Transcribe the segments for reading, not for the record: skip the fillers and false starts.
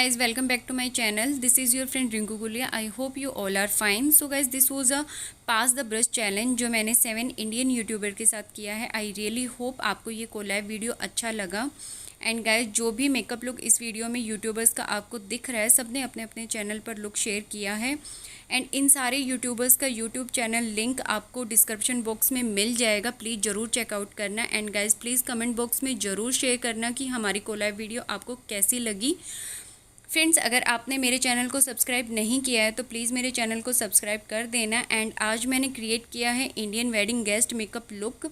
guys, welcome back to my channel. This is your friend Rinku Gulia. I hope you all are fine. So guys, this was a pass the brush challenge जो मैंने 7 Indian YouTuber के साथ किया है. I really hope आपको ये collab video अच्छा लगा. एंड गाइज, जो भी मेकअप लुक इस वीडियो में यूट्यूबर्स का आपको दिख रहा है, सब ने अपने अपने चैनल पर लुक शेयर किया है. एंड इन सारे यूट्यूबर्स का यूट्यूब चैनल लिंक आपको डिस्क्रिप्शन बॉक्स में मिल जाएगा. प्लीज़ ज़रूर चेकआउट करना. And guys, please comment box में ज़रूर शेयर करना कि हमारी कोलैब वीडियो आपको कैसी लगी. फ्रेंड्स, अगर आपने मेरे चैनल को सब्सक्राइब नहीं किया है तो प्लीज़ मेरे चैनल को सब्सक्राइब कर देना. एंड आज मैंने क्रिएट किया है Indian wedding guest makeup look.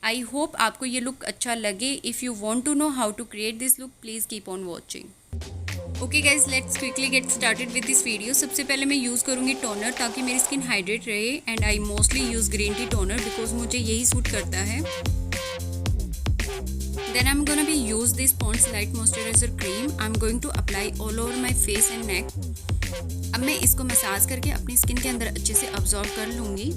I hope आपको ये लुक अच्छा लगे. If you want to know how to create this look, please keep on watching. Okay guys, let's quickly get started with this video. सबसे पहले मैं use करूँगी toner ताकि मेरी स्किन हाइड्रेट रहे. And I mostly use green tea toner because मुझे यही suit करता है. Then I'm gonna be use this Pond's Light Moisturizer Cream. I'm going to apply all over my face and neck. अब मैं इसको massage करके अपनी स्किन के अंदर अच्छे से अब्जॉर्ब कर लूँगी.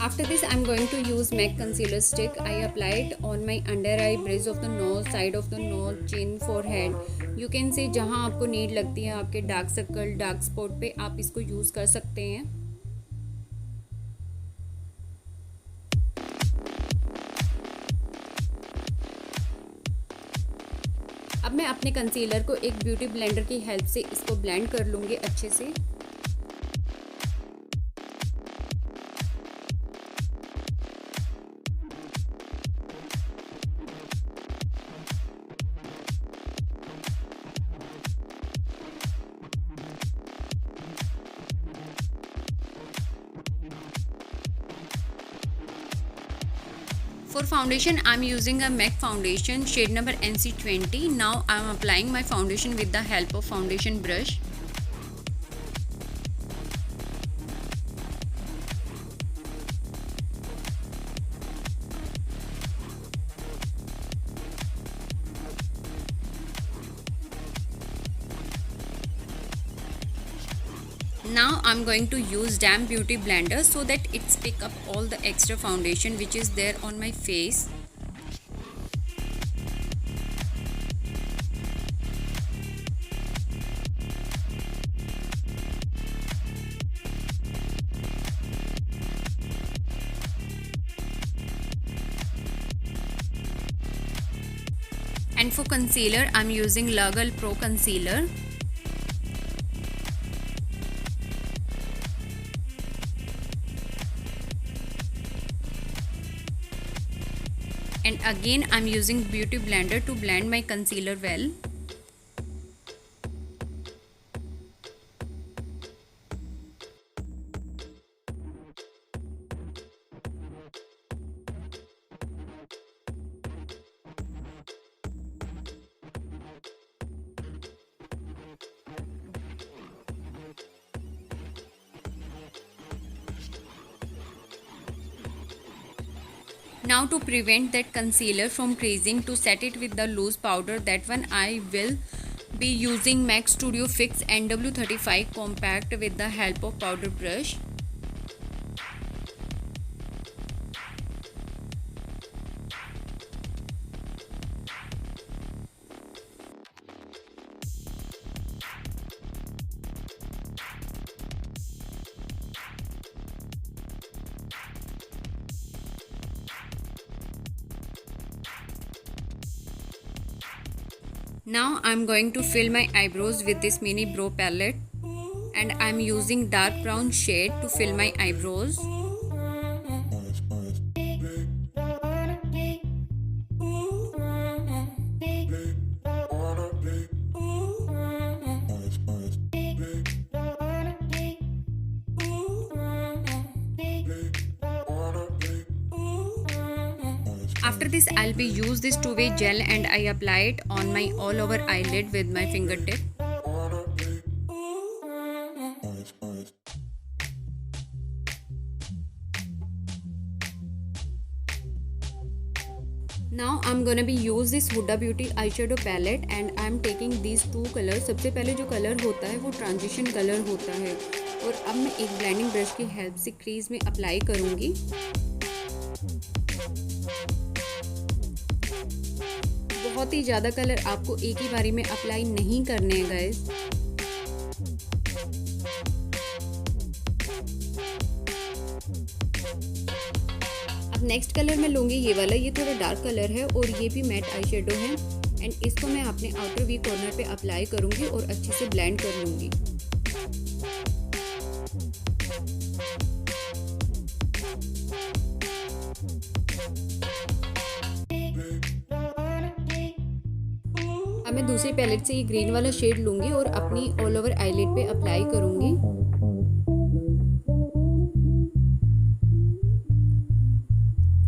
After this, I'm going to use MAC concealer stick. I apply it on my under eye, bridge of the nose, side of the nose, chin, forehead. You can say जहाँ आपको need लगती है आपके dark circle, dark spot पे आप इसको use कर सकते हैं. अब मैं अपने कंसीलर को एक ब्यूटी ब्लेंडर की हेल्प से इसको ब्लेंड कर लूँगी अच्छे से. For foundation, I'm using a MAC foundation shade number NC20. Now I'm applying my foundation with the help of foundation brush. Now I'm going to use damp beauty blender so that it's pick up all the extra foundation which is there on my face. And for concealer, I'm using Lagal Pro Concealer. And again, I'm using beauty blender to blend my concealer well. Now to prevent that concealer from creasing, to set it with the loose powder, that one I will be using MAC Studio Fix NW35 Compact with the help of powder brush. Now I'm going to fill my eyebrows with this mini brow palette, and I'm using dark brown shade to fill my eyebrows. After this, I'll be use this two-way gel and I apply it on my all over eyelid with my fingertip. Now I'm I'm gonna be use this Huda Beauty eyeshadow palette and I'm taking these two colors. सबसे पहले जो colour होता है वो transition colour होता है और अब मैं एक ब्लेंडिंग ब्रश की हेल्प से क्रीज में अप्लाई करूँगी। बहुत ही ज़्यादा कलर आपको एक ही बारी में अप्लाई नहीं करने हैं गाइस। अब नेक्स्ट कलर मैं लूँगी ये वाला, ये थोड़ा डार्क कलर है और ये भी मैट आई शेडो है एंड इसको मैं अपने आउटर वी कॉर्नर पे अप्लाई करूँगी और अच्छे से ब्लेंड कर लूँगी। अब मैं दूसरी पैलेट से ये ग्रीन वाला शेड लूँगी और अपनी ऑल ओवर आईलिड पे अप्लाई करूँगी।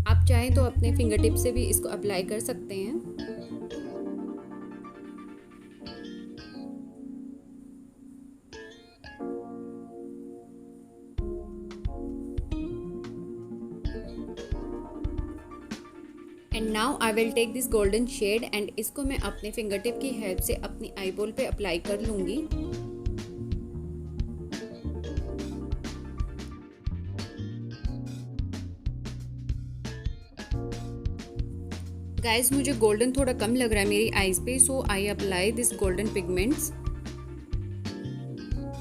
आप चाहें तो अपने फिंगर टिप से भी इसको अप्लाई कर सकते हैं। And now I will take this golden shade and इसको मैं अपने फिंगर टिप की हेल्प से अपनी आईबॉल पे अप्लाई कर लूँगी। गाइस मुझे गोल्डन थोड़ा कम लग रहा है मेरी आईज पे, so I apply this golden pigments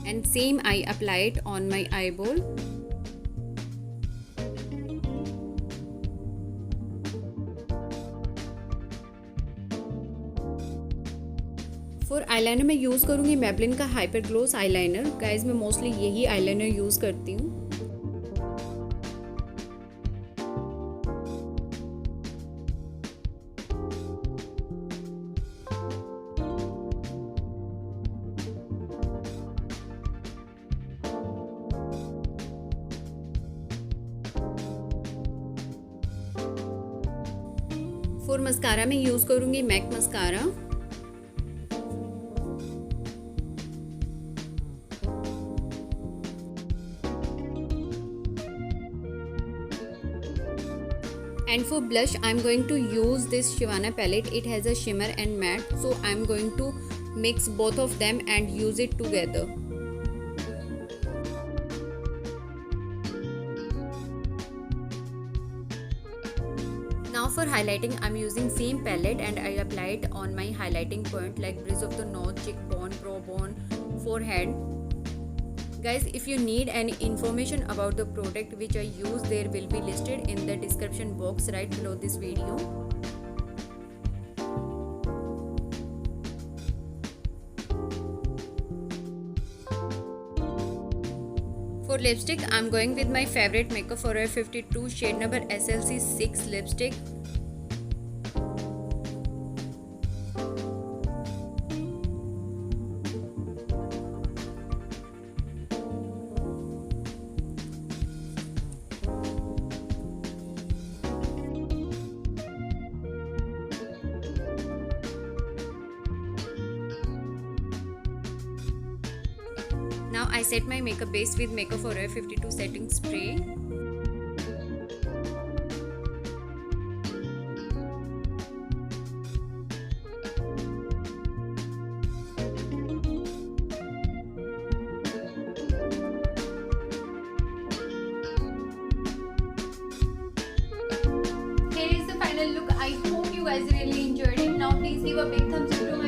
and same I apply it on my eyeball. For eyeliner मैं यूज़ करूँगी Maybelline का हाइपर ग्लोस आईलाइनर। गाइस मैं मोस्टली यही आईलाइनर यूज़ करती हूँ। फॉर मस्कारा मैं यूज़ करूँगी MAC mascara. And for blush, I'm going to use this Shivana palette. It has a shimmer and matte, so I'm going to mix both of them and use it together. Now for highlighting, I'm using same palette and I apply it on my highlighting point like bridge of the nose, cheekbone, brow bone, forehead. Guys, if you need any information about the product which I use, there will be listed in the description box right below this video. For lipstick, I'm going with my favorite Makeup Forever52 shade number SLC006 lipstick. Now I set my makeup base with Makeup Forever52 setting spray. Here is the final look. I hope you guys really enjoyed it. Now please give a big thumbs up to my